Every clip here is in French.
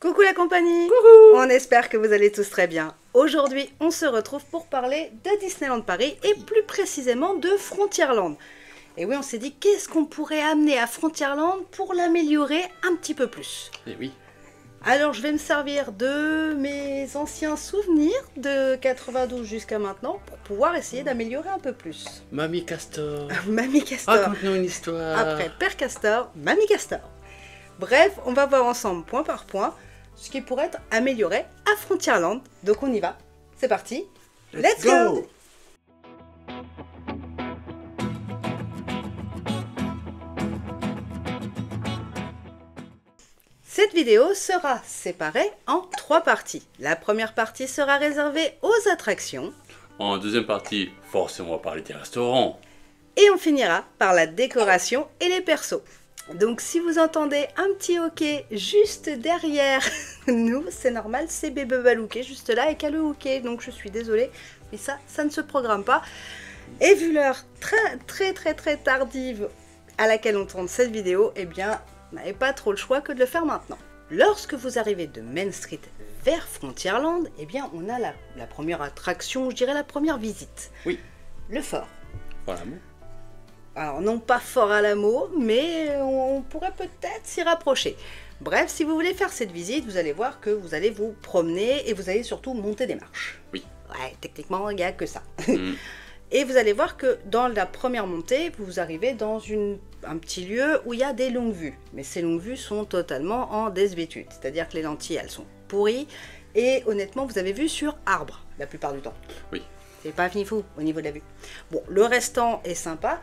Coucou la compagnie. Coucou. On espère que vous allez tous très bien. Aujourd'hui, on se retrouve pour parler de Disneyland Paris et plus précisément de Frontierland. Et oui, on s'est dit qu'est-ce qu'on pourrait amener à Frontierland pour l'améliorer un petit peu plus. Eh oui. Alors, je vais me servir de mes anciens souvenirs de 92 jusqu'à maintenant pour pouvoir essayer d'améliorer un peu plus. Mamie Castor. Mamie Castor. Raconte-nous une histoire. Après Père Castor, Mamie Castor. Bref, on va voir ensemble point par point ce qui pourrait être amélioré à Frontierland. Donc on y va. C'est parti. Let's go. Cette vidéo sera séparée en 3 parties. La première partie sera réservée aux attractions. En deuxième partie, forcément, on va parler des restaurants. Et on finira par la décoration et les persos. Donc si vous entendez un petit hockey juste derrière nous, c'est normal, c'est bébé Balou qui est juste là et qui a le hockey. Donc je suis désolée, mais ça ne se programme pas. Et vu l'heure très tardive à laquelle on tourne cette vidéo, eh bien, vous n'avez pas trop le choix que de le faire maintenant. Lorsque vous arrivez de Main Street vers Frontierland, eh bien on a la première attraction, je dirais la première visite. Oui. Le fort. Voilà. Alors non pas fort à l'amour, mais on pourrait peut-être s'y rapprocher. Bref, si vous voulez faire cette visite, vous allez voir que vous allez vous promener et vous allez surtout monter des marches. Oui. Ouais, techniquement, il n'y a que ça. Et vous allez voir que dans la première montée, vous arrivez dans un petit lieu où il y a des longues vues. Mais ces longues vues sont totalement en désuétude. C'est-à-dire que les lentilles, elles sont pourries. Et honnêtement, vous avez vu sur arbre, la plupart du temps. Oui. C'est pas fifou au niveau de la vue. Bon, le restant est sympa.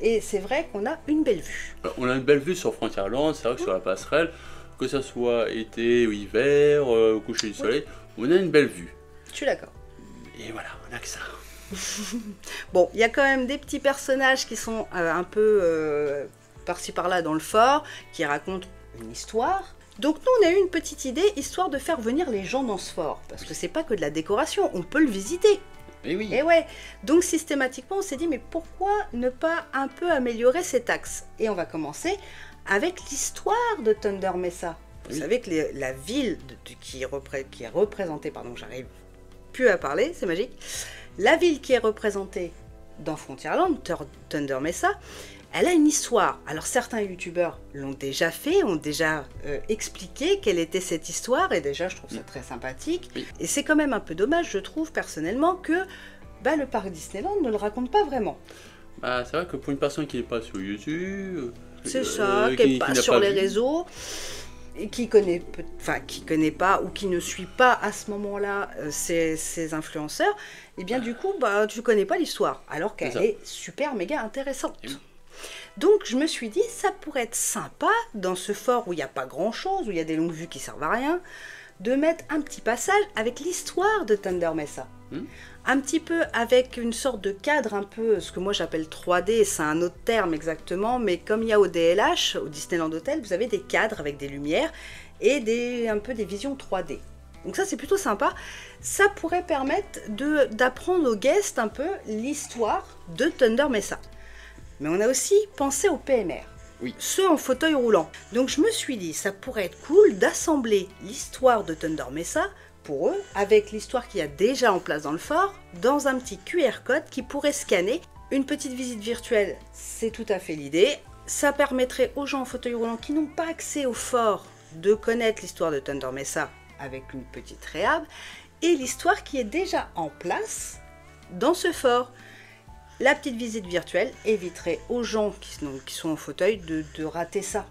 Et c'est vrai qu'on a une belle vue. On a une belle vue sur Frontierland, c'est vrai que sur la passerelle, que ce soit été ou hiver, au coucher du soleil, on a une belle vue. Je suis d'accord. Et voilà, on a que ça. Bon, il y a quand même des petits personnages qui sont un peu par-ci par-là dans le fort, qui racontent une histoire. Donc nous, on a eu une petite idée, histoire de faire venir les gens dans ce fort. Parce que c'est pas que de la décoration, on peut le visiter. Et oui. Et ouais, donc systématiquement on s'est dit mais pourquoi ne pas un peu améliorer cet axe? Et on va commencer avec l'histoire de Thunder Mesa. Vous savez que la ville qui est représentée, pardon, j'arrive plus à parler, c'est magique. La ville qui est représentée dans Frontierland, Thunder Mesa, elle a une histoire. Alors certains youtubeurs l'ont déjà fait, ont déjà expliqué quelle était cette histoire, et déjà je trouve ça très sympathique. Oui. Et c'est quand même un peu dommage, je trouve personnellement, que le parc Disneyland ne le raconte pas vraiment. Bah, c'est vrai que pour une personne qui n'est pas sur YouTube, C'est ça, qui n'est pas sur les réseaux, et qui connaît pas ou qui ne suit pas à ce moment-là ces influenceurs, et bien du coup, tu connais pas l'histoire, alors qu'elle est super méga intéressante. Oui. Donc je me suis dit, ça pourrait être sympa, dans ce fort où il n'y a pas grand-chose, où il y a des longues vues qui servent à rien, de mettre un petit passage avec l'histoire de Thunder Mesa. Un petit peu avec une sorte de cadre, un peu ce que moi j'appelle 3D, c'est un autre terme exactement, mais comme il y a au DLH, au Disneyland Hotel, vous avez des cadres avec des lumières et un peu des visions 3D. Donc ça c'est plutôt sympa, ça pourrait permettre d'apprendre aux guests un peu l'histoire de Thunder Mesa. Mais on a aussi pensé aux PMR, oui, ceux en fauteuil roulant. Donc je me suis dit, ça pourrait être cool d'assembler l'histoire de Thunder Mesa pour eux, avec l'histoire qu'il y a déjà en place dans le fort, dans un petit QR code qui pourrait scanner. Une petite visite virtuelle, c'est tout à fait l'idée. Ça permettrait aux gens en fauteuil roulant qui n'ont pas accès au fort de connaître l'histoire de Thunder Mesa avec une petite réhab, et l'histoire qui est déjà en place dans ce fort. La petite visite virtuelle éviterait aux gens qui sont en fauteuil de rater ça.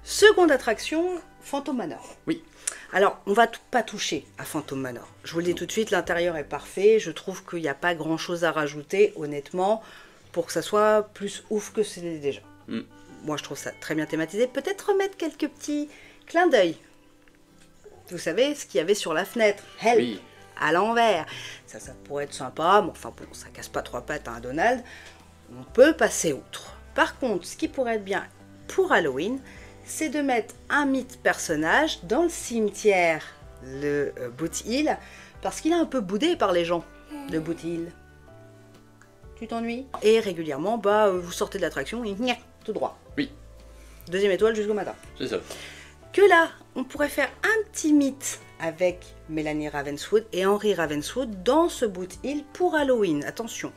Seconde attraction, Phantom Manor. Oui. Alors, on va pas toucher à Phantom Manor. Je vous le dis tout de suite, l'intérieur est parfait. Je trouve qu'il n'y a pas grand-chose à rajouter, honnêtement, pour que ça soit plus ouf que c'est déjà. Moi, je trouve ça très bien thématisé. Peut-être remettre quelques petits clins d'œil. Vous savez, ce qu'il y avait sur la fenêtre. Help. Oui. À l'envers. Ça pourrait être sympa, mais enfin bon, ça casse pas 3 pattes à un Donald. On peut passer outre. Par contre, ce qui pourrait être bien pour Halloween, c'est de mettre un mythe personnage dans le cimetière, le Boot Hill, parce qu'il est un peu boudé par les gens de Boot Hill. Tu t'ennuies? Et régulièrement, vous sortez de l'attraction et tout droit. Oui. 2e étoile jusqu'au matin. C'est ça. Que là, on pourrait faire un petit mythe avec Mélanie Ravenswood et Henry Ravenswood dans ce Boot Hill pour Halloween. Attention.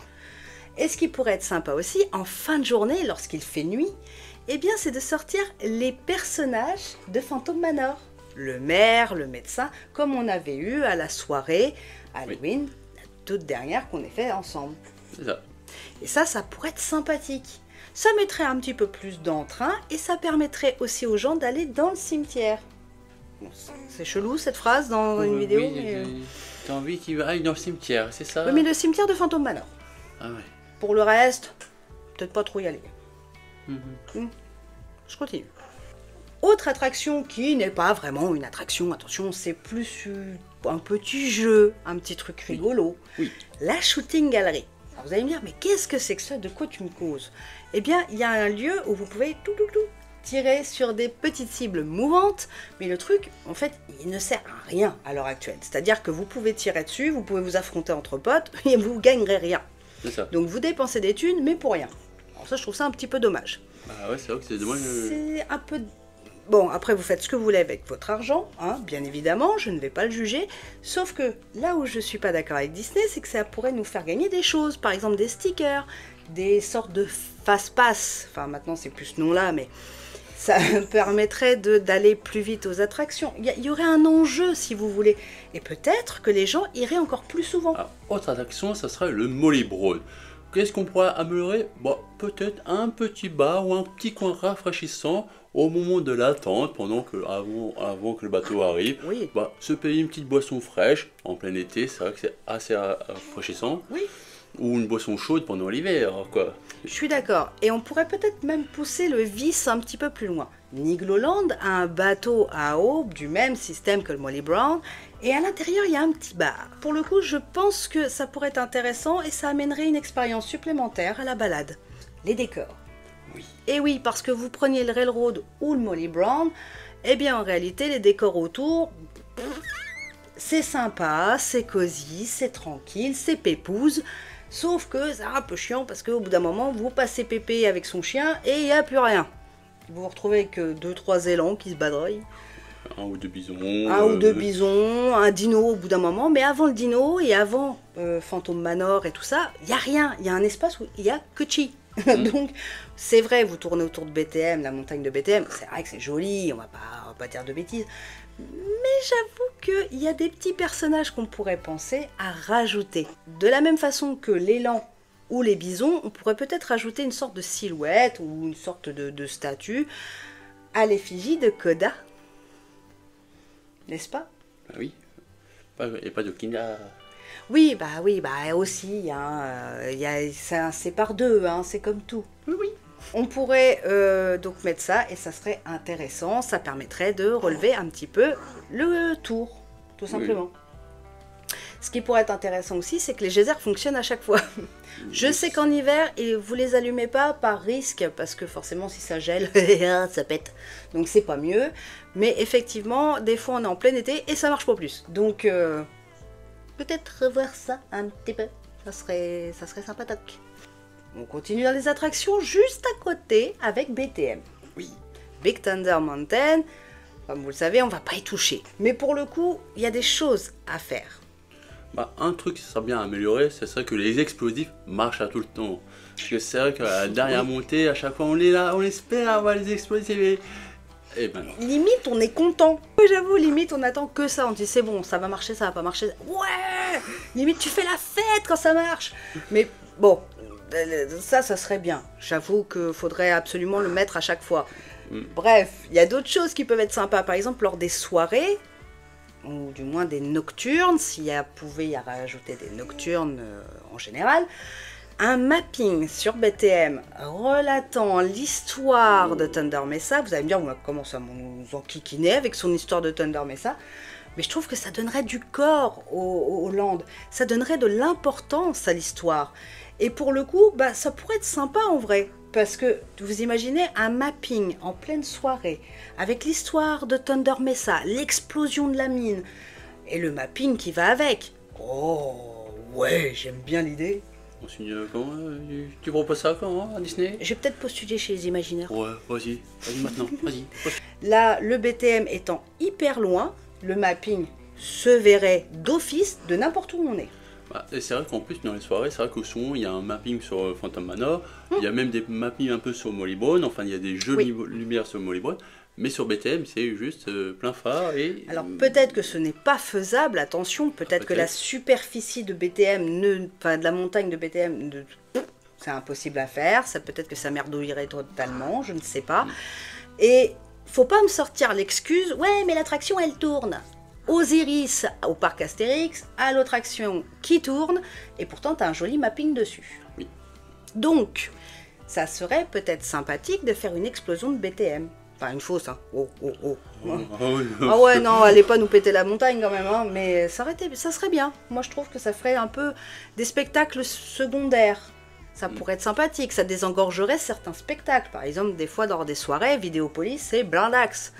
Et ce qui pourrait être sympa aussi, en fin de journée, lorsqu'il fait nuit, eh bien, c'est de sortir les personnages de Phantom Manor. Le maire, le médecin, comme on avait eu à la soirée Halloween, la toute dernière qu'on ait fait ensemble. C'est ça. Et ça pourrait être sympathique. Ça mettrait un petit peu plus d'entrain et ça permettrait aussi aux gens d'aller dans le cimetière. Bon, c'est chelou cette phrase dans une vidéo. Oui, mais... t'as envie qu'il aille dans le cimetière, c'est ça? Oui, mais le cimetière de Phantom Manor. Ah ouais. Pour le reste, peut-être pas trop y aller. Mhm. Je continue. Autre attraction qui n'est pas vraiment une attraction, attention, c'est plus un petit jeu, un petit truc rigolo. Oui. La Shooting Gallery. Alors vous allez me dire, mais qu'est-ce que c'est que ça? De quoi tu me causes? Eh bien, il y a un lieu où vous pouvez tirer sur des petites cibles mouvantes, mais le truc, en fait, il ne sert à rien à l'heure actuelle. C'est-à-dire que vous pouvez tirer dessus, vous pouvez vous affronter entre potes, et vous gagnerez rien. C'est ça. Donc vous dépensez des thunes, mais pour rien. Alors ça, je trouve ça un petit peu dommage. Ah ouais, c'est vrai que c'est dommage. C'est un peu... Bon, après, vous faites ce que vous voulez avec votre argent, hein, bien évidemment, je ne vais pas le juger. Sauf que là où je ne suis pas d'accord avec Disney, c'est que ça pourrait nous faire gagner des choses. Par exemple, des stickers, des sortes de fast-pass. Enfin, maintenant, c'est plus ce nom-là, mais ça permettrait d'aller plus vite aux attractions. Il y aurait un enjeu, si vous voulez. Et peut-être que les gens iraient encore plus souvent. Alors, autre attraction, ça serait le Molly Brown. Qu'est-ce qu'on pourrait améliorer? Bon, peut-être un petit bar ou un petit coin rafraîchissant au moment de l'attente, avant que le bateau arrive. Oui. Bah, se payer une petite boisson fraîche en plein été, c'est vrai que c'est assez rafraîchissant. Oui. Ou une boisson chaude pendant l'hiver, quoi. Je suis d'accord. Et on pourrait peut-être même pousser le vice un petit peu plus loin. Nigloland a un bateau à eau du même système que le Molly Brown. Et à l'intérieur, il y a un petit bar. Pour le coup, je pense que ça pourrait être intéressant et ça amènerait une expérience supplémentaire à la balade. Les décors. Oui. Et oui, parce que vous preniez le Railroad ou le Molly Brown, eh bien en réalité, les décors autour, c'est sympa, c'est cosy, c'est tranquille, c'est pépouze. Sauf que c'est un peu chiant parce qu'au bout d'un moment, vous passez Pépé avec son chien et il n'y a plus rien. Vous vous retrouvez avec 2-3 élans qui se badreuillent. Un ou deux bisons. Un ou deux bisons, un dino au bout d'un moment. Mais avant le dino et avant Phantom Manor et tout ça, il n'y a rien. Il y a un espace où il n'y a que Chi. Donc, c'est vrai, vous tournez autour de BTM, la montagne de BTM. C'est vrai que c'est joli, on va pas dire de bêtises. Mais j'avoue qu'il y a des petits personnages qu'on pourrait penser à rajouter. De la même façon que l'élan ou les bisons, on pourrait peut-être rajouter une sorte de silhouette ou une sorte de statue à l'effigie de Koda. N'est-ce pas? Ah oui. Et pas de Kinda. Oui, aussi, c'est par deux, hein, c'est comme tout. Oui. On pourrait donc mettre ça et ça serait intéressant, ça permettrait de relever un petit peu le tour, tout simplement. Oui. Ce qui pourrait être intéressant aussi, c'est que les geysers fonctionnent à chaque fois. Je sais qu'en hiver, vous les allumez pas par risque, parce que forcément si ça gèle, ça pète. Donc c'est pas mieux. Mais effectivement, des fois on est en plein été et ça marche pas plus. Donc peut-être revoir ça un petit peu, ça serait sympathique. On continue dans les attractions juste à côté avec BTM. Oui. Big Thunder Mountain, comme vous le savez, on va pas y toucher. Mais pour le coup, il y a des choses à faire. Bah, un truc qui serait bien amélioré, ce serait que les explosifs marchent à tout le temps. Parce que c'est vrai que la dernière montée, à chaque fois on est là, on espère avoir les explosifs et ben non. Limite, on est content. Oui, j'avoue, limite, on attend que ça. On dit c'est bon, ça va marcher, ça va pas marcher. Ouais. Limite, tu fais la fête quand ça marche. Mais bon, ça serait bien. J'avoue qu'il faudrait absolument le mettre à chaque fois. Bref, il y a d'autres choses qui peuvent être sympas. Par exemple, lors des soirées, ou du moins des nocturnes, s'il y pouvait y rajouter des nocturnes en général, un mapping sur BTM relatant l'histoire de Thunder Mesa. Vous allez me dire, comment ça nous enquiquiner avec son histoire de Thunder Mesa? Mais je trouve que ça donnerait du corps au land, ça donnerait de l'importance à l'histoire. Et pour le coup, ça pourrait être sympa en vrai. Parce que vous imaginez un mapping en pleine soirée avec l'histoire de Thunder Mesa, l'explosion de la mine et le mapping qui va avec. Oh, ouais, j'aime bien l'idée. On signe comment tu proposes ça quand à Disney? Je vais peut-être postuler chez les Imaginaires. Ouais, vas-y maintenant, vas-y. Là, le BTM étant hyper loin, le mapping se verrait d'office de n'importe où on est. Bah, et c'est vrai qu'en plus, dans les soirées, c'est vrai qu'au son, il y a un mapping sur Phantom Manor, il y a même des mappings un peu sur Molybone, enfin, il y a des jeux de lumière sur Molybone, mais sur BTM, c'est juste plein phare et... Alors, peut-être que ce n'est pas faisable, attention, peut-être que la superficie de BTM, enfin, de la montagne de BTM, c'est impossible à faire, peut-être que ça merdouillerait totalement, je ne sais pas. Et faut pas me sortir l'excuse, ouais, mais l'attraction, elle tourne. Osiris au parc Astérix, à l'autre action qui tourne, et pourtant tu as un joli mapping dessus. Oui. Donc, ça serait peut-être sympathique de faire une explosion de BTM. Enfin, une fausse, hein. Oh. Ah ouais, non, allez pas nous péter la montagne quand même, hein. Mais ça serait bien. Moi, je trouve que ça ferait un peu des spectacles secondaires. Ça pourrait être sympathique, ça désengorgerait certains spectacles. Par exemple, des fois, dans des soirées, Vidéopolis, c'est blindax.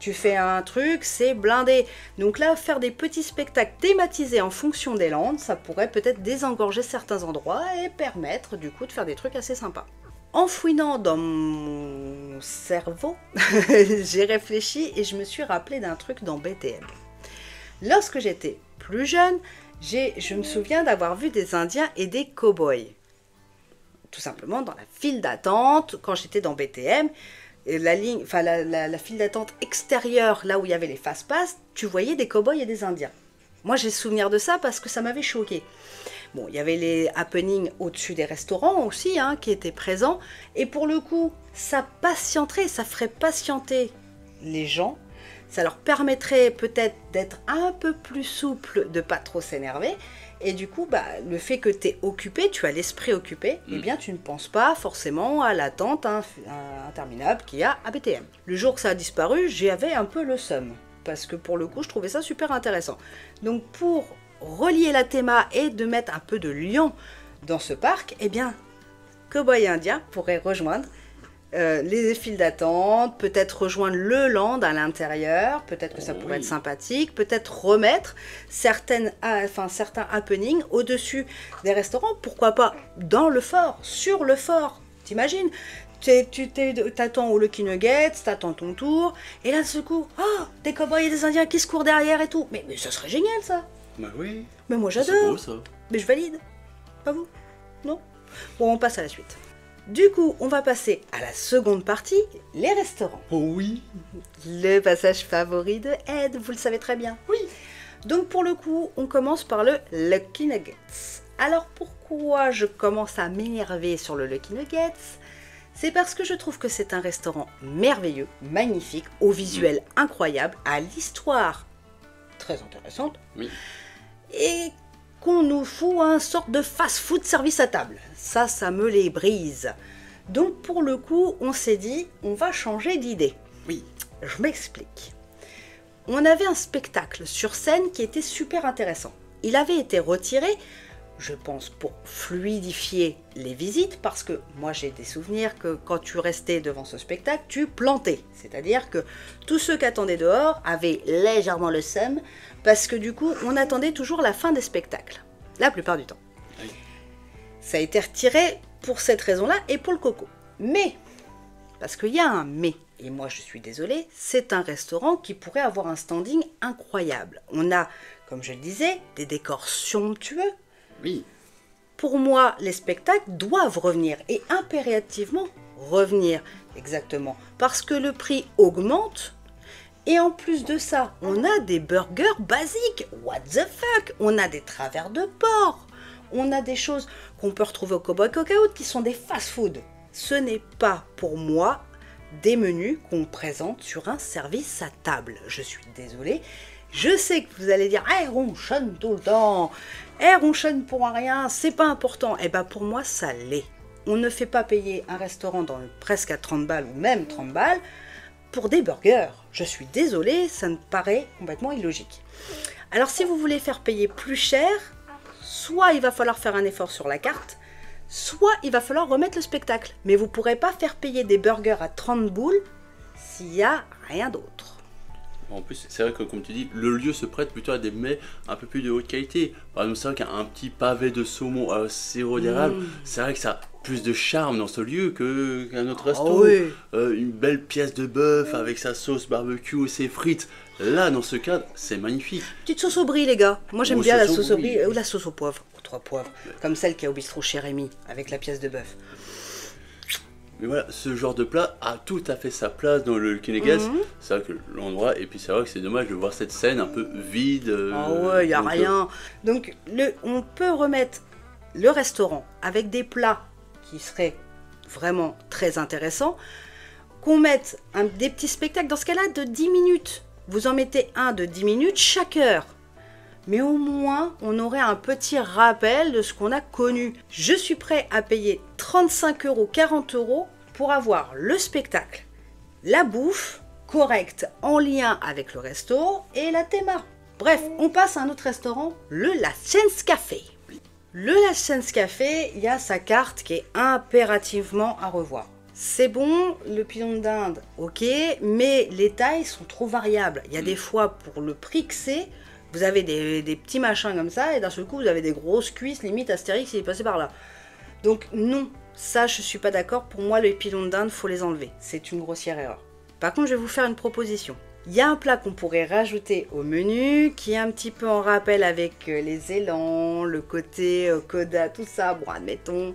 Tu fais un truc, c'est blindé. Donc là, faire des petits spectacles thématisés en fonction des landes, ça pourrait peut-être désengorger certains endroits et permettre du coup de faire des trucs assez sympas. En fouinant dans mon cerveau, j'ai réfléchi et je me suis rappelé d'un truc dans BTM. Lorsque j'étais plus jeune, je me souviens d'avoir vu des Indiens et des cow-boys. Tout simplement dans la file d'attente, quand j'étais dans BTM, la file d'attente extérieure, là où il y avait les fast-pass, tu voyais des cow-boys et des Indiens. Moi, j'ai souvenir de ça parce que ça m'avait choqué. Bon, il y avait les happenings au-dessus des restaurants aussi, hein, qui étaient présents. Et pour le coup, ça ferait patienter les gens. Ça leur permettrait peut-être d'être un peu plus souple, de pas trop s'énerver. Et du coup, le fait que tu es occupé, tu as l'esprit occupé, eh bien tu ne penses pas forcément à l'attente interminable qu'il y a à BTM. Le jour que ça a disparu, j'avais un peu le seum, parce que pour le coup, je trouvais ça super intéressant. Donc pour relier la théma et de mettre un peu de lion dans ce parc, eh bien, Cowboy Indien pourrait rejoindre les files d'attente, peut-être rejoindre le land à l'intérieur, peut-être que ça pourrait être sympathique, peut-être remettre certains happenings au-dessus des restaurants, pourquoi pas dans le fort, sur le fort, t'imagines, tu t'attends au Lucky Nuggets, t'attends ton tour, et là, de ce coup, des cow-boys et des Indiens qui se courent derrière et tout, mais ça serait génial ça. Bah oui. Mais moi j'adore. C'est beau ça. Mais je valide. Pas vous? Non? Bon, on passe à la suite. Du coup, on va passer à la seconde partie, les restaurants. Oh oui. Le passage favori de Ed, vous le savez très bien. Oui. Donc pour le coup, on commence par le Lucky Nuggets. Alors pourquoi je commence à m'énerver sur le Lucky Nuggets? C'est parce que je trouve que c'est un restaurant merveilleux, magnifique, au visuel incroyable, à l'histoire très intéressante. Oui. Et qu'on nous fout un sorte de fast-food service à table. Ça me les brise. Donc pour le coup, on s'est dit, on va changer d'idée. Oui. Je m'explique. On avait un spectacle sur scène qui était super intéressant. Il avait été retiré, je pense, pour fluidifier les visites, parce que moi j'ai des souvenirs que quand tu restais devant ce spectacle, tu plantais. C'est-à-dire que tous ceux qui attendaient dehors avaient légèrement le seum, parce que du coup, on attendait toujours la fin des spectacles, la plupart du temps. Oui. Ça a été retiré pour cette raison-là et pour le coco. Mais, parce qu'il y a un mais, et moi je suis désolée, c'est un restaurant qui pourrait avoir un standing incroyable. On a, comme je le disais, des décors somptueux. Oui. Pour moi, les spectacles doivent revenir, et impérativement revenir, exactement, parce que le prix augmente. Et en plus de ça, on a des burgers basiques. What the fuck? On a des travers de porc. On a des choses qu'on peut retrouver au Cowboy Cookout qui sont des fast-food. Ce n'est pas, pour moi, des menus qu'on présente sur un service à table. Je suis désolée. Je sais que vous allez dire « Eh, ronchonne tout le temps. Eh, ronchonne pour rien, c'est pas important. » Eh bien, pour moi, ça l'est. On ne fait pas payer un restaurant presque à 30 balles ou même 30 balles pour des burgers. Je suis désolée, ça me paraît complètement illogique. Alors si vous voulez faire payer plus cher, soit il va falloir faire un effort sur la carte, soit il va falloir remettre le spectacle. Mais vous ne pourrez pas faire payer des burgers à 30 boules s'il n'y a rien d'autre. En plus, c'est vrai que comme tu dis, le lieu se prête plutôt à des mets un peu plus de haute qualité. Par exemple, c'est vrai qu'un petit pavé de saumon au sirop d'érable, c'est vrai que ça a plus de charme dans ce lieu qu'un autre resto. oui. Une belle pièce de bœuf avec sa sauce barbecue et ses frites. Là, dans ce cadre, c'est magnifique. Petite sauce au brie, les gars. Moi, j'aime Oh, bien la sauce au sauce au brie. brie ou la sauce au poivre. Aux 3 poivres. Comme celle qu'il y a au bistrot chez Rémi, avec la pièce de bœuf. Mais voilà, ce genre de plat a tout à fait sa place dans le Kinégas. C'est vrai que l'endroit, et puis c'est vrai que c'est dommage de voir cette scène un peu vide. Ah ouais, il n'y a donc, rien. Donc, on peut remettre le restaurant avec des plats qui seraient vraiment très intéressants. Qu'on mette des petits spectacles, dans ce cas-là, de 10 minutes. Vous en mettez un de 10 minutes chaque heure. Mais au moins, on aurait un petit rappel de ce qu'on a connu. Je suis prêt à payer 35 euros, 40 euros pour avoir le spectacle, la bouffe correcte en lien avec le resto et la théma. Bref, on passe à un autre restaurant, le La Chance Café. Le La Chance Café, il y a sa carte qui est impérativement à revoir. C'est bon, le pilon d'Inde, ok, mais les tailles sont trop variables. Il y a des fois, pour le prix que c'est, vous avez des petits machins comme ça, et d'un seul coup, vous avez des grosses cuisses, limite Astérix, il est passé par là. Donc non, ça, je suis pas d'accord. Pour moi, les pilons d'Inde, faut les enlever. C'est une grossière erreur. Par contre, je vais vous faire une proposition. Il y a un plat qu'on pourrait rajouter au menu, qui est un petit peu en rappel avec les élans, le côté coda, tout ça, bon, admettons.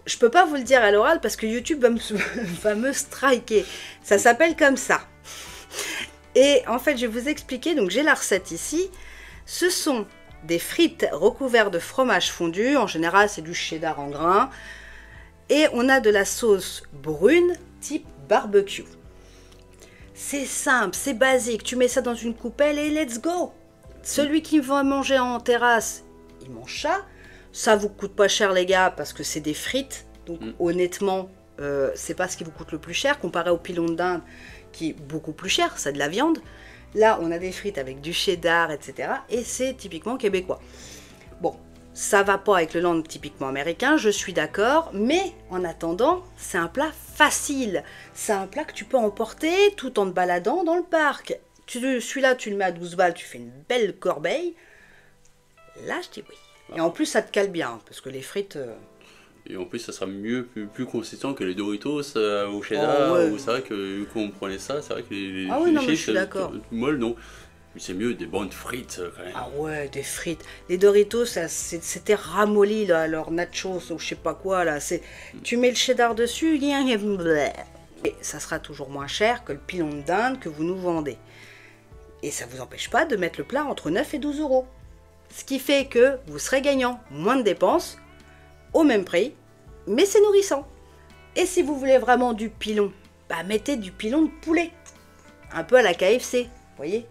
Je peux pas vous le dire à l'oral parce que YouTube va me striker. Ça s'appelle comme ça. Et en fait, je vais vous expliquer, donc j'ai la recette ici. Ce sont des frites recouvertes de fromage fondu. En général, c'est du cheddar en grains. Et on a de la sauce brune type barbecue. C'est simple, c'est basique. Tu mets ça dans une coupelle et let's go. Celui qui va manger en terrasse, il mange ça. Ça vous coûte pas cher, les gars, parce que c'est des frites. Donc honnêtement, c'est pas ce qui vous coûte le plus cher comparé au pilon d'Inde qui est beaucoup plus cher, c'est de la viande. Là, on a des frites avec du cheddar, etc. Et c'est typiquement québécois. Bon, ça va pas avec le land typiquement américain, je suis d'accord. Mais en attendant, c'est un plat facile. C'est un plat que tu peux emporter tout en te baladant dans le parc. Celui-là, tu le mets à 12 balles, tu fais une belle corbeille. Là, je dis oui. Et en plus, ça te cale bien, parce que les frites... Et en plus, ça sera mieux, plus consistant que les Doritos au cheddar. Oh, ouais. C'est vrai que quand on prenait ça, c'est vrai que les Ah oui, non, mais je chips, suis d'accord. molles, non. Mais c'est mieux des bonnes frites quand même. Ah ouais, des frites. Les Doritos, c'était ramolli, là, leurs nachos ou je sais pas quoi, là. Tu mets le cheddar dessus, et ça sera toujours moins cher que le pilon d'Inde que vous nous vendez. Et ça vous empêche pas de mettre le plat entre 9 et 12 euros. Ce qui fait que vous serez gagnant, moins de dépenses, au même prix, mais c'est nourrissant. Et si vous voulez vraiment du pilon, bah mettez du pilon de poulet. Un peu à la KFC, vous voyez.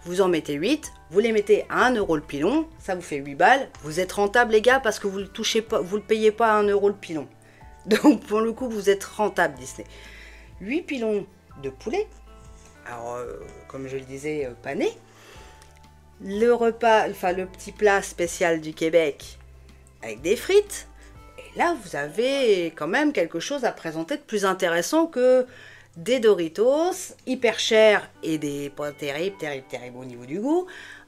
Vous en mettez 8, vous les mettez à 1 euro le pilon, ça vous fait 8 balles. Vous êtes rentable, les gars, parce que vous le touchez pas, vous le payez pas à 1 euro le pilon. Donc pour le coup, vous êtes rentable, Disney. 8 pilons de poulet, alors comme je le disais, pané. Le repas, enfin le petit plat spécial du Québec avec des frites. Et là, vous avez quand même quelque chose à présenter de plus intéressant que des Doritos, hyper chers et des pas terribles au niveau du goût.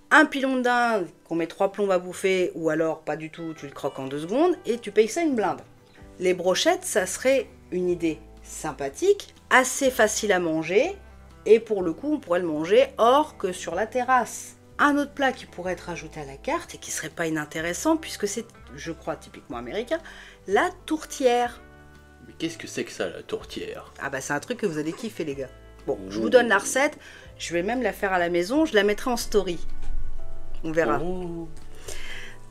Un pilon d'Inde qu'on met 3 plombes à bouffer, ou alors pas du tout, tu le croques en 2 secondes, et tu payes ça une blinde. Les brochettes, ça serait une idée sympathique, assez facile à manger, et pour le coup, on pourrait le manger hors que sur la terrasse. Un autre plat qui pourrait être ajouté à la carte, et qui serait pas inintéressant, puisque c'est, je crois, typiquement américain, la tourtière. Mais qu'est-ce que c'est que ça, la tourtière? Ah bah c'est un truc que vous allez kiffer, les gars. Bon, je vous donne la recette, je vais même la faire à la maison, je la mettrai en story. On verra. Oh.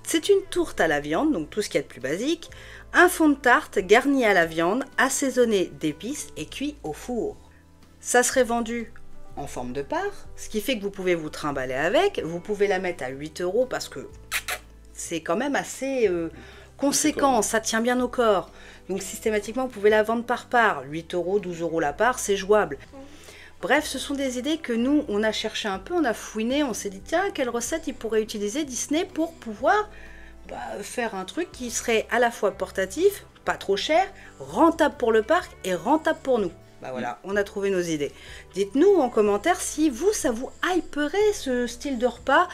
C'est une tourte à la viande, donc tout ce qu'il y a de plus basique, un fond de tarte garni à la viande, assaisonné d'épices et cuit au four. Ça serait vendu en forme de part, ce qui fait que vous pouvez vous trimballer avec, vous pouvez la mettre à 8 euros parce que c'est quand même assez conséquent, ça tient bien au corps. Donc systématiquement, vous pouvez la vendre par part, 8 euros, 12 euros la part, c'est jouable. Bref, ce sont des idées que nous, on a cherché un peu, on a fouiné, on s'est dit, tiens, quelle recette il pourrait utiliser Disney pour pouvoir faire un truc qui serait à la fois portatif, pas trop cher, rentable pour le parc et rentable pour nous. Bah voilà, on a trouvé nos idées. Dites-nous en commentaire si vous, ça vous hyperait ce style de repas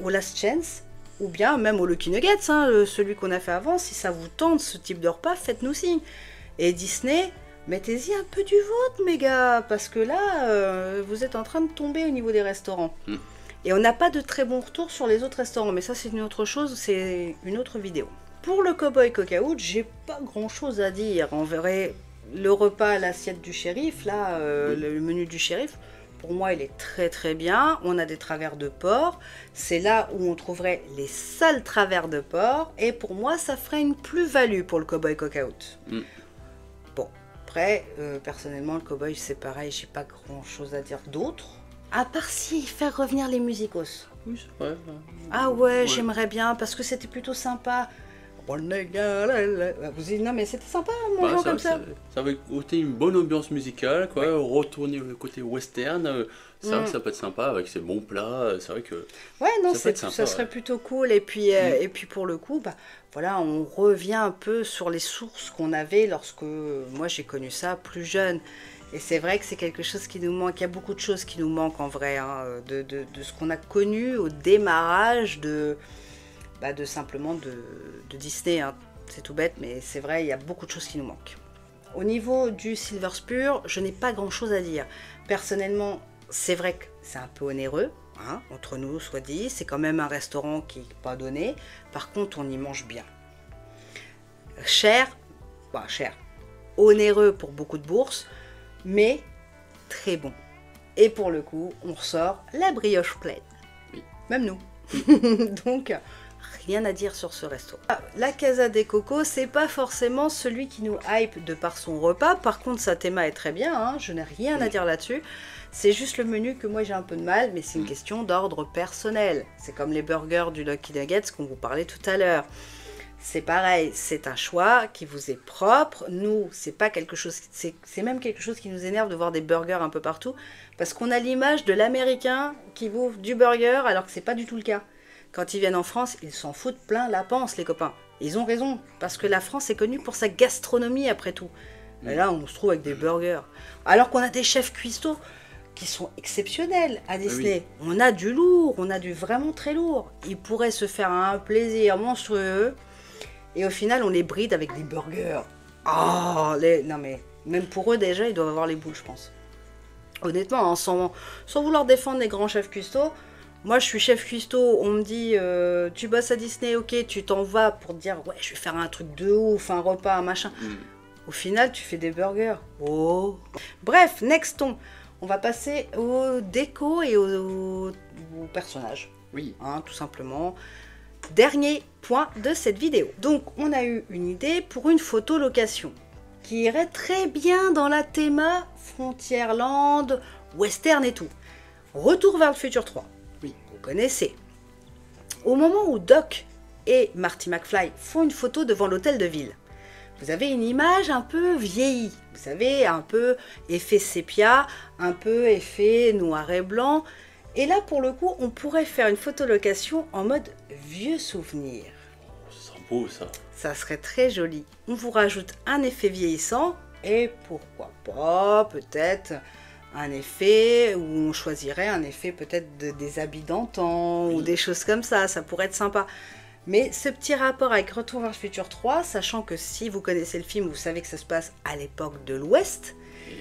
au Last Chance, ou bien même au Lucky Nuggets, hein, celui qu'on a fait avant. Si ça vous tente ce type de repas, faites-nous signe. Et Disney, mettez-y un peu du vôtre, mes gars, parce que là, vous êtes en train de tomber au niveau des restaurants. Et on n'a pas de très bons retours sur les autres restaurants, mais ça c'est une autre chose, c'est une autre vidéo. Pour le Cowboy Cook-Out, j'ai pas grand-chose à dire. On verrait le repas à l'assiette du shérif, là, le menu du shérif. Pour moi, il est très très bien. On a des travers de porc. C'est là où on trouverait les seuls travers de porc. Et pour moi, ça ferait une plus-value pour le Cowboy Cook-Out. Bon, après, personnellement, le Cowboy, c'est pareil. J'ai pas grand-chose à dire d'autre. À part si faire revenir les musicos. Oui, c'est vrai. Ah ouais, j'aimerais bien, parce que c'était plutôt sympa. Vous dites, non mais c'était sympa mangeant comme ça. Ça va ôter une bonne ambiance musicale, quoi. Retourner le côté western. C'est vrai que ça peut être sympa avec ces bons plats. C'est vrai que ouais, non, ça, sympa, ça serait plutôt cool. Et puis, pour le coup, bah, voilà, on revient un peu sur les sources qu'on avait lorsque moi j'ai connu ça plus jeune. Et c'est vrai que c'est quelque chose qui nous manque. Il y a beaucoup de choses qui nous manquent en vrai, hein, de ce qu'on a connu au démarrage simplement de Disney, hein. C'est tout bête, mais c'est vrai, il y a beaucoup de choses qui nous manquent. Au niveau du Silver Spur, je n'ai pas grand chose à dire. Personnellement, c'est vrai que c'est un peu onéreux, hein, entre nous, soit dit. C'est quand même un restaurant qui n'est pas donné. Par contre, on y mange bien. Cher. Onéreux pour beaucoup de bourses, mais très bon. Et pour le coup, on ressort la brioche pleine. Oui. Même nous. Donc, rien à dire sur ce resto. La Casa des Cocos, c'est pas forcément celui qui nous hype de par son repas. Par contre, sa théma est très bien, hein, je n'ai rien à dire là-dessus. C'est juste le menu que moi j'ai un peu de mal, mais c'est une question d'ordre personnel. C'est comme les burgers du Lucky Nuggets qu'on vous parlait tout à l'heure. C'est pareil, c'est un choix qui vous est propre. Nous, c'est pas quelque chose, c'est même quelque chose qui nous énerve de voir des burgers un peu partout, parce qu'on a l'image de l'américain qui bouffe du burger, alors que c'est pas du tout le cas. Quand ils viennent en France, ils s'en foutent plein la panse, les copains. Ils ont raison, parce que la France est connue pour sa gastronomie après tout. Et là, on se trouve avec des burgers. Alors qu'on a des chefs cuistots qui sont exceptionnels à Disney. Oui. On a du lourd, on a du vraiment très lourd. Ils pourraient se faire un plaisir monstrueux. Et au final, on les bride avec des burgers. Oh, non mais, même pour eux déjà, ils doivent avoir les boules, je pense. Honnêtement, hein, sans vouloir défendre les grands chefs cuistots, moi je suis chef cuistot, on me dit, tu bosses à Disney, ok, tu t'en vas pour te dire, ouais, je vais faire un truc de ouf, un repas, un machin. Au final, tu fais des burgers. Oh. Bref, next on va passer aux décos et aux personnages. Oui. Hein, tout simplement. Dernier point de cette vidéo. Donc, on a eu une idée pour une photo location qui irait très bien dans la théma Frontierland, western et tout. Retour vers le futur 3. Oui. Vous connaissez. Au moment où Doc et Marty McFly font une photo devant l'hôtel de ville, vous avez une image un peu vieillie. Vous savez, un peu effet sépia, un peu effet noir et blanc. Et là, pour le coup, on pourrait faire une photolocation en mode vieux souvenir. Ça serait beau, ça. Ça serait très joli. On vous rajoute un effet vieillissant et pourquoi pas, peut-être, un effet où on choisirait un effet peut-être des habits d'antan ou des choses comme ça. Ça pourrait être sympa. Mais ce petit rapport avec Retour vers le futur 3, sachant que si vous connaissez le film, vous savez que ça se passe à l'époque de l'Ouest.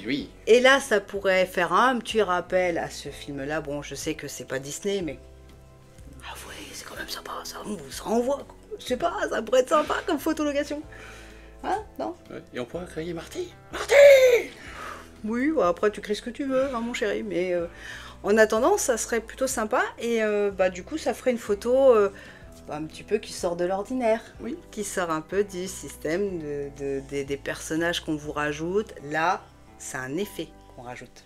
Oui. Et là, ça pourrait faire un petit rappel à ce film-là. Bon, je sais que c'est pas Disney, mais... Ah ouais, c'est quand même sympa, ça envoie. Je sais pas, ça pourrait être sympa comme photolocation. Hein, non? Ouais. Et on pourrait crier Marty. Marty! Oui, bah après tu cries ce que tu veux, hein, mon chéri. Mais en attendant, ça serait plutôt sympa. Et du coup, ça ferait une photo... un petit peu qui sort de l'ordinaire, oui, qui sort un peu du système des personnages qu'on vous rajoute. Là, c'est un effet qu'on rajoute.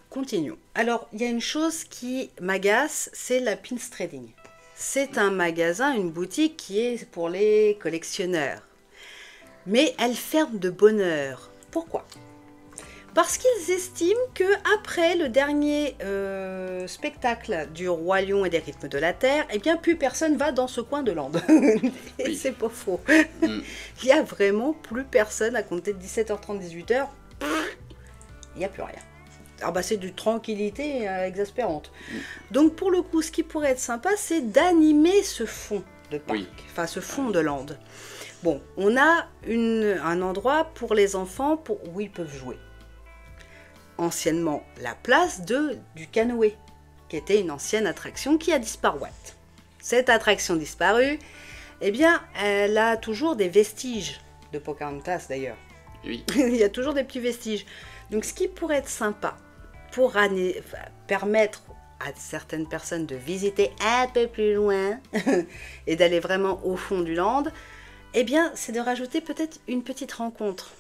Continuons. Alors, il y a une chose qui m'agace, c'est la Pins Trading. C'est un magasin, une boutique qui est pour les collectionneurs. Mais elle ferme de bonne heure. Pourquoi ? Parce qu'ils estiment que après le dernier spectacle du Roi Lion et des Rythmes de la Terre, eh bien plus personne va dans ce coin de Lande. Et oui. C'est pas faux. Il y a vraiment plus personne à compter de 17h30, 18h. il n'y a plus rien. Ah bah c'est d'une tranquillité exaspérante. Donc pour le coup, ce qui pourrait être sympa, c'est d'animer ce fond de parc, enfin ce fond de lande. Bon, on a un endroit pour les enfants où ils peuvent jouer. Anciennement, la place du canoë, qui était une ancienne attraction qui a disparu. Cette attraction disparue, eh bien, elle a toujours des vestiges de Pocahontas d'ailleurs. Oui. Il y a toujours des petits vestiges. Donc ce qui pourrait être sympa pour permettre à certaines personnes de visiter un peu plus loin et d'aller vraiment au fond du land, eh bien, c'est de rajouter peut-être une petite rencontre.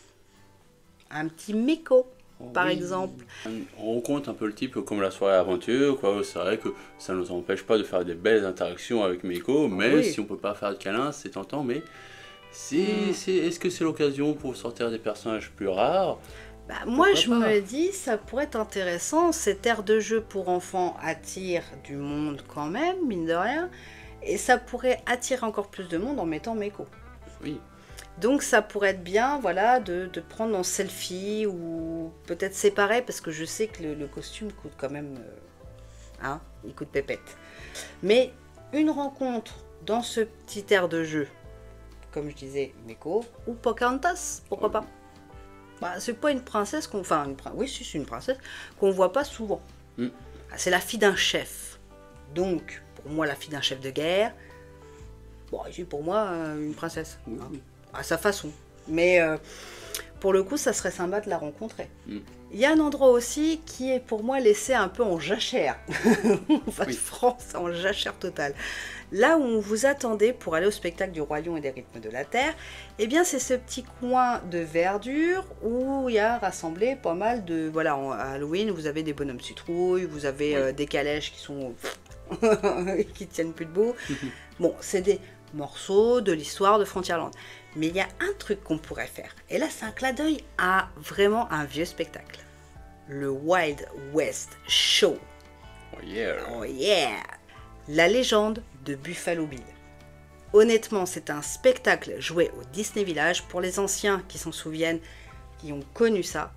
Un petit méco, par exemple. On compte un peu le type comme la soirée aventure, quoi. C'est vrai que ça ne nous empêche pas de faire des belles interactions avec Meiko, mais si on ne peut pas faire de câlin, c'est tentant, mais est-ce que c'est l'occasion pour sortir des personnages plus rares? Moi, je me dis, ça pourrait être intéressant. Cette aire de jeu pour enfants attire du monde quand même, mine de rien. Et ça pourrait attirer encore plus de monde en mettant Meiko. Oui. Donc, ça pourrait être bien, voilà, de prendre en selfie ou peut-être séparé, parce que je sais que le costume coûte quand même... il coûte pépette. Mais une rencontre dans ce petit aire de jeu, comme je disais, Meiko, ou Pocahontas, pourquoi pas? C'est pas une princesse oui, si, c'est une princesse qu'on voit pas souvent. C'est la fille d'un chef. Donc, pour moi, la fille d'un chef de guerre, c'est pour moi une princesse. À sa façon. Mais pour le coup, ça serait sympa de la rencontrer. Il y a un endroit aussi qui est pour moi laissé un peu en jachère. France, en jachère totale. Là où on vous attendait pour aller au spectacle du Roi Lion et des rythmes de la Terre, eh bien c'est ce petit coin de verdure où il y a rassemblé pas mal de... Voilà, à Halloween, vous avez des bonhommes citrouilles, vous avez des calèches qui sont... qui tiennent plus debout. Bon, c'est des morceaux de l'histoire de Frontierland. Mais il y a un truc qu'on pourrait faire. Et là, c'est un clin d'œil à vraiment un vieux spectacle. Le Wild West Show. Oh yeah! Oh yeah! La légende de Buffalo Bill. Honnêtement, c'est un spectacle joué au Disney Village. Pour les anciens qui s'en souviennent, qui ont connu ça,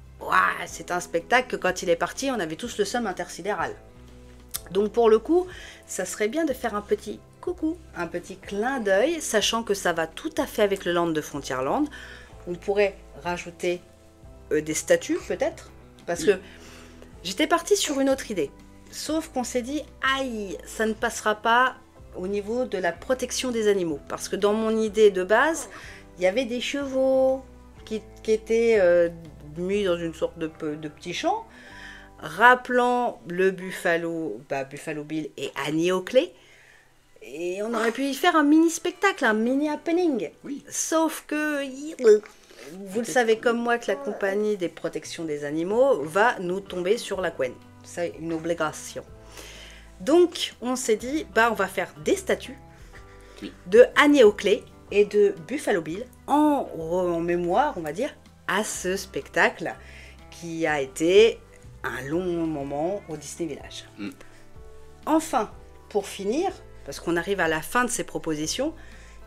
c'est un spectacle que quand il est parti, on avait tous le seum intersidéral. Donc pour le coup, ça serait bien de faire un petit coucou, un petit clin d'œil, sachant que ça va tout à fait avec le land de Frontierland. On pourrait rajouter des statues peut-être, parce que j'étais partie sur une autre idée. Sauf qu'on s'est dit, aïe, ça ne passera pas au niveau de la protection des animaux. Parce que dans mon idée de base, il y avait des chevaux qui étaient mis dans une sorte de petit champ, rappelant le Buffalo Bill et Annie Oakley. Et on aurait pu y faire un mini spectacle, un mini happening. Sauf que, vous le savez comme moi, que la compagnie des protections des animaux va nous tomber sur la couenne. C'est une obligation. Donc, on s'est dit, on va faire des statues de Annie Oakley et de Buffalo Bill en mémoire, on va dire, à ce spectacle qui a été un long moment au Disney Village. Enfin, pour finir, parce qu'on arrive à la fin de ces propositions,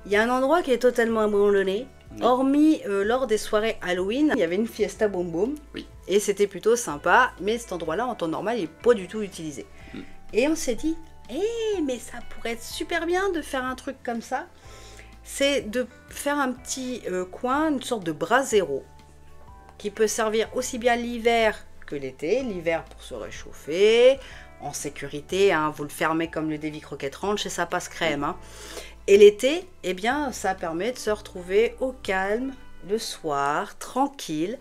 il y a un endroit qui est totalement abandonné. Hormis lors des soirées Halloween, il y avait une fiesta boom boom. Et c'était plutôt sympa, mais cet endroit-là, en temps normal, il n'est pas du tout utilisé. Et on s'est dit, mais ça pourrait être super bien de faire un truc comme ça. C'est de faire un petit coin, une sorte de brasero, qui peut servir aussi bien l'hiver que l'été. L'hiver pour se réchauffer, en sécurité, vous le fermez comme le Davy Crockett Ranch et ça passe crème. Et l'été, eh bien, ça permet de se retrouver au calme, le soir, tranquille.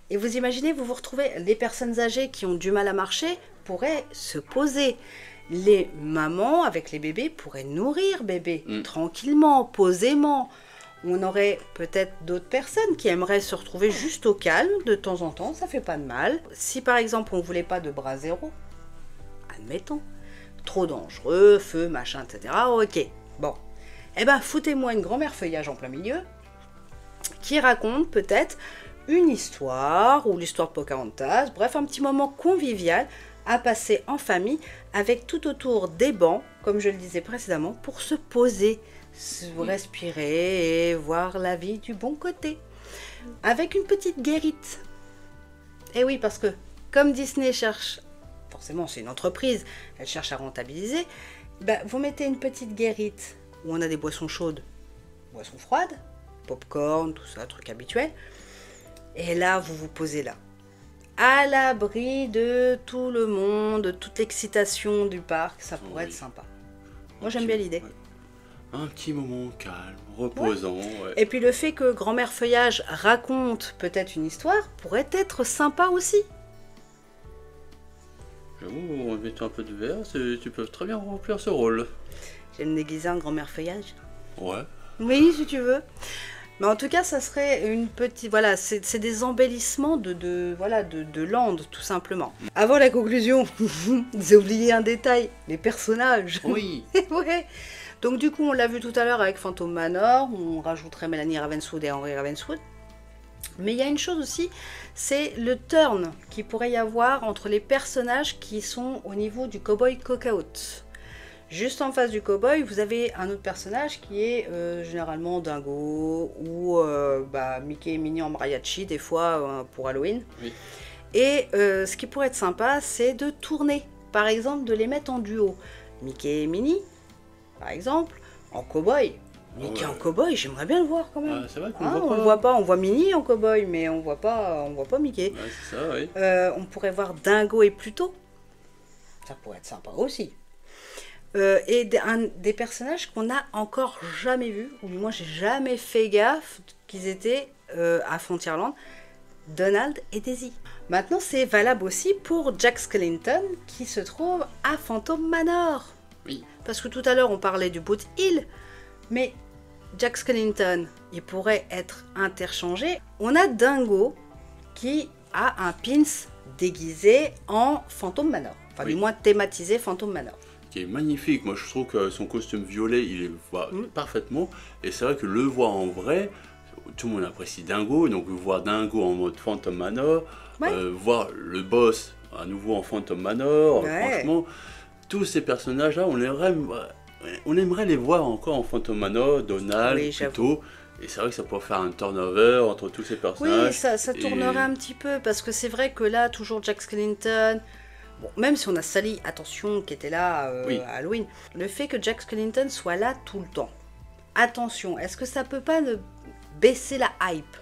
Et vous imaginez, vous vous retrouvez, les personnes âgées qui ont du mal à marcher pourraient se poser. Les mamans avec les bébés pourraient nourrir bébé tranquillement, posément. On aurait peut-être d'autres personnes qui aimeraient se retrouver juste au calme de temps en temps, ça fait pas de mal. Si par exemple on voulait pas de brasero, admettons, trop dangereux, feu, machin, etc. Ok, bon. Foutez-moi une grand-mère feuillage en plein milieu qui raconte peut-être une histoire ou l'histoire de Pocahontas, bref, un petit moment convivial à passer en famille avec tout autour des bancs, comme je le disais précédemment, pour se poser, se respirer et voir la vie du bon côté. Avec une petite guérite. Et oui, parce que comme Disney cherche, forcément c'est une entreprise, elle cherche à rentabiliser, bah, vous mettez une petite guérite où on a des boissons chaudes, boissons froides, popcorn, tout ça, truc habituel. Et là, vous vous posez là, à l'abri de tout le monde, de toute l'excitation du parc, ça pourrait être sympa. Moi, j'aime bien l'idée. Un petit moment calme, reposant. Ouais. Et puis le fait que Grand-mère Feuillage raconte peut-être une histoire pourrait être sympa aussi. J'avoue, en mettant un peu de verre, tu peux très bien remplir ce rôle. Je vais me déguiser en Grand-mère Feuillage. Ouais. Oui, si tu veux. Mais en tout cas, ça serait une petite... Voilà, c'est des embellissements de Land, tout simplement. Avant la conclusion, j'ai oublié un détail, les personnages. Oui. Ouais. Donc du coup, on l'a vu tout à l'heure avec Phantom Manor, on rajouterait Mélanie Ravenswood et Henry Ravenswood. Mais il y a une chose aussi, c'est le turn qu'il pourrait y avoir entre les personnages qui sont au niveau du cowboy cook-out. Juste en face du cowboy, vous avez un autre personnage qui est généralement Dingo ou Mickey et Minnie en mariachi, des fois pour Halloween. Oui. Et ce qui pourrait être sympa, c'est de tourner, par exemple, de les mettre en duo. Mickey et Minnie, par exemple, en cow-boy. Mickey en cow-boy, j'aimerais bien le voir quand même. Ouais, c'est vrai qu'on on le voit pas, on voit Minnie en cow-boy, mais on voit pas Mickey. Ouais, c'est ça, oui. On pourrait voir Dingo et Pluto. Ça pourrait être sympa aussi. Et des personnages qu'on n'a encore jamais vus, ou du moins j'ai jamais fait gaffe qu'ils étaient à Frontierland, Donald et Daisy. Maintenant c'est valable aussi pour Jack Skellington qui se trouve à Phantom Manor. Oui. Parce que tout à l'heure on parlait du Boot Hill, mais Jack Skellington, il pourrait être interchangé. On a Dingo qui a un pins déguisé en Phantom Manor, enfin du moins thématisé Phantom Manor. Qui est magnifique. Moi, je trouve que son costume violet, il est parfaitement. Et c'est vrai que le voir en vrai, tout le monde apprécie Dingo. Donc, voir Dingo en mode Phantom Manor, voir le boss à nouveau en Phantom Manor, franchement, tous ces personnages-là, on aimerait les voir encore en Phantom Manor, Donald, plutôt. Et c'est vrai que ça pourrait faire un turnover entre tous ces personnages. Oui, ça tournerait un petit peu, parce que c'est vrai que là, toujours Jack Skellington... Bon, même si on a Sally, attention, qui était là à Halloween, le fait que Jack Skellington soit là tout le temps, attention, est-ce que ça peut pas baisser la hype?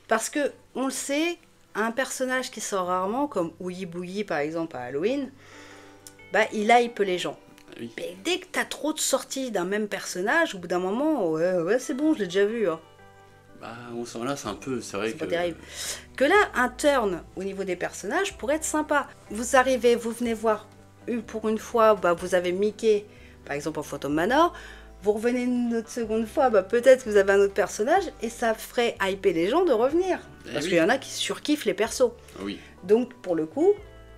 Parce que, on le sait, un personnage qui sort rarement, comme Oogie Boogie par exemple à Halloween, bah, il hype les gens. Oui. Mais dès que t'as trop de sorties d'un même personnage, au bout d'un moment, ouais c'est bon, je l'ai déjà vu. Hein. Bah, on s'en lasse un peu, c'est vrai que... C'est pas terrible. Que là, un turn au niveau des personnages pourrait être sympa. Vous arrivez, vous venez voir, pour une fois, vous avez Mickey, par exemple en Phantom Manor, vous revenez une autre seconde fois, peut-être que vous avez un autre personnage, et ça ferait hyper les gens de revenir. Parce qu'il y en a qui surkiffent les persos. Oui. Donc, pour le coup,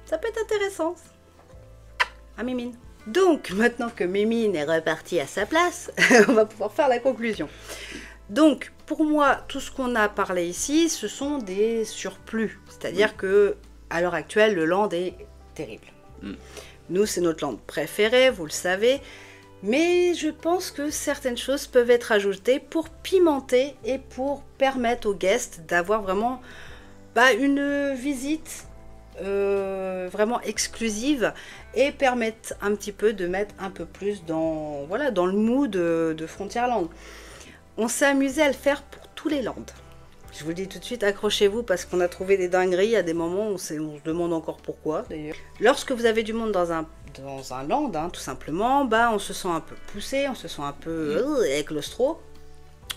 ça peut être intéressant. Ah, Mimine. Donc, maintenant que Mimine est repartie à sa place, on va pouvoir faire la conclusion. Donc, pour moi, tout ce qu'on a parlé ici, ce sont des surplus. C'est-à-dire que à l'heure actuelle, le land est terrible. Nous, c'est notre land préféré, vous le savez. Mais je pense que certaines choses peuvent être ajoutées pour pimenter et pour permettre aux guests d'avoir vraiment une visite vraiment exclusive et permettre un petit peu de mettre un peu plus dans le mood de Frontierland. On s'est amusé à le faire pour tous les lands. Je vous le dis tout de suite, accrochez-vous parce qu'on a trouvé des dingueries à des moments où on se demande encore pourquoi d'ailleurs. Lorsque vous avez du monde dans un land, tout simplement, on se sent un peu poussé, on se sent un peu claustro,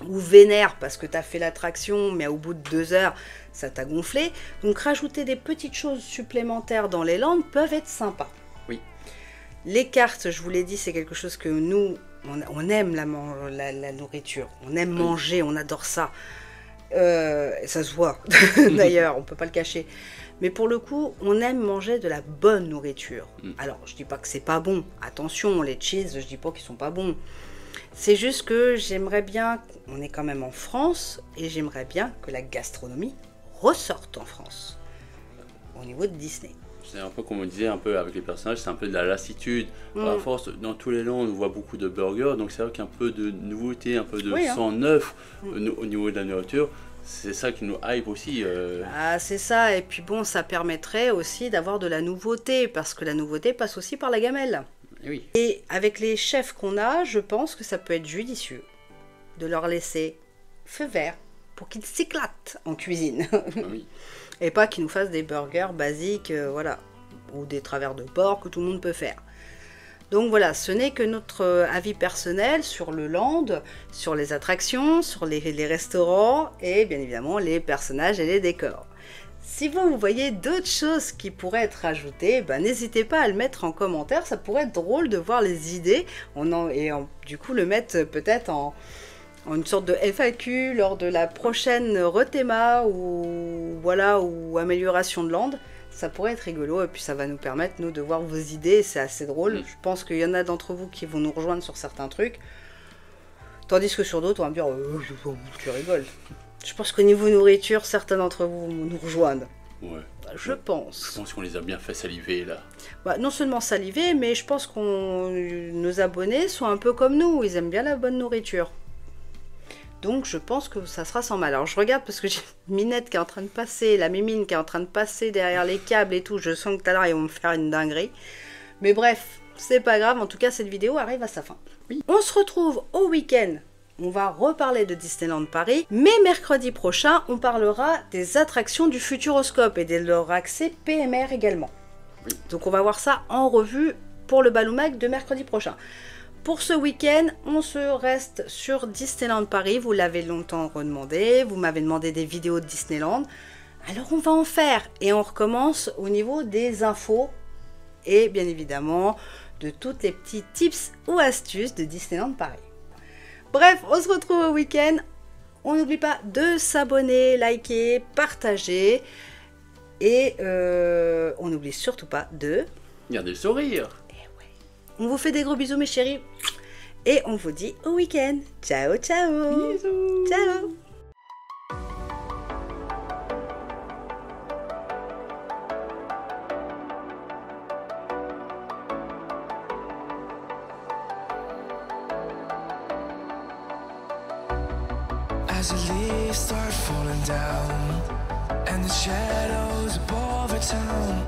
ou vénère parce que tu as fait l'attraction mais au bout de 2 heures, ça t'a gonflé. Donc rajouter des petites choses supplémentaires dans les lands peuvent être sympas. Oui. Les cartes, je vous l'ai dit, c'est quelque chose que nous... On aime la nourriture, on aime manger, on adore ça. Ça se voit, d'ailleurs, on peut pas le cacher. Mais pour le coup, on aime manger de la bonne nourriture. Alors, je dis pas que c'est pas bon. Attention, les cheese, je dis pas qu'ils sont pas bons. C'est juste que j'aimerais bien, on est quand même en France, et j'aimerais bien que la gastronomie ressorte en France, au niveau de Disney. C'est un peu comme on disait, un peu avec les personnages, c'est un peu de la lassitude. À force, dans tous les lands, on voit beaucoup de burgers, donc c'est vrai qu'il y a un peu de nouveauté, un peu de sang neuf au niveau de la nourriture. C'est ça qui nous hype aussi. Ah, c'est ça, et puis bon, ça permettrait aussi d'avoir de la nouveauté, parce que la nouveauté passe aussi par la gamelle. Oui. Et avec les chefs qu'on a, je pense que ça peut être judicieux de leur laisser feu vert pour qu'ils s'éclatent en cuisine. Oui. Et pas qu'ils nous fassent des burgers basiques, voilà, ou des travers de porc que tout le monde peut faire. Donc voilà, ce n'est que notre avis personnel sur le land, sur les attractions, sur les restaurants et bien évidemment les personnages et les décors. Si vous voyez d'autres choses qui pourraient être ajoutées, n'hésitez pas à le mettre en commentaire, ça pourrait être drôle de voir les idées du coup le mettre peut-être en une sorte de FAQ lors de la prochaine rethéma ou amélioration de land. Ça pourrait être rigolo et puis ça va nous permettre, nous, de voir vos idées. C'est assez drôle. Je pense qu'il y en a d'entre vous qui vont nous rejoindre sur certains trucs. Tandis que sur d'autres, on va me dire tu rigoles. Je pense qu'au niveau nourriture, certains d'entre vous vont nous rejoindre. Ouais. Je pense. Je pense qu'on les a bien fait saliver là. Non seulement saliver, mais je pense que nos abonnés sont un peu comme nous. Ils aiment bien la bonne nourriture. Donc je pense que ça sera sans mal. Alors je regarde parce que j'ai Minette qui est en train de passer, la Mimine qui est en train de passer derrière les câbles et tout. Je sens que tout à l'heure ils vont me faire une dinguerie. Mais bref, c'est pas grave. En tout cas, cette vidéo arrive à sa fin. Oui. On se retrouve au week-end. On va reparler de Disneyland Paris. Mais mercredi prochain, on parlera des attractions du Futuroscope et de leur accès PMR également. Oui. Donc on va voir ça en revue pour le Balloumag de mercredi prochain. Pour ce week-end, on se reste sur Disneyland Paris. Vous l'avez longtemps redemandé. Vous m'avez demandé des vidéos de Disneyland. Alors on va en faire. Et on recommence au niveau des infos. Et bien évidemment, de toutes les petits tips ou astuces de Disneyland Paris. Bref, on se retrouve au week-end. On n'oublie pas de s'abonner, liker, partager. Et on n'oublie surtout pas de... garder le sourire. On vous fait des gros bisous mes chéris et on vous dit au week-end. Ciao ciao. Bisous. Ciao. As the leaves start falling down and the shadows above the town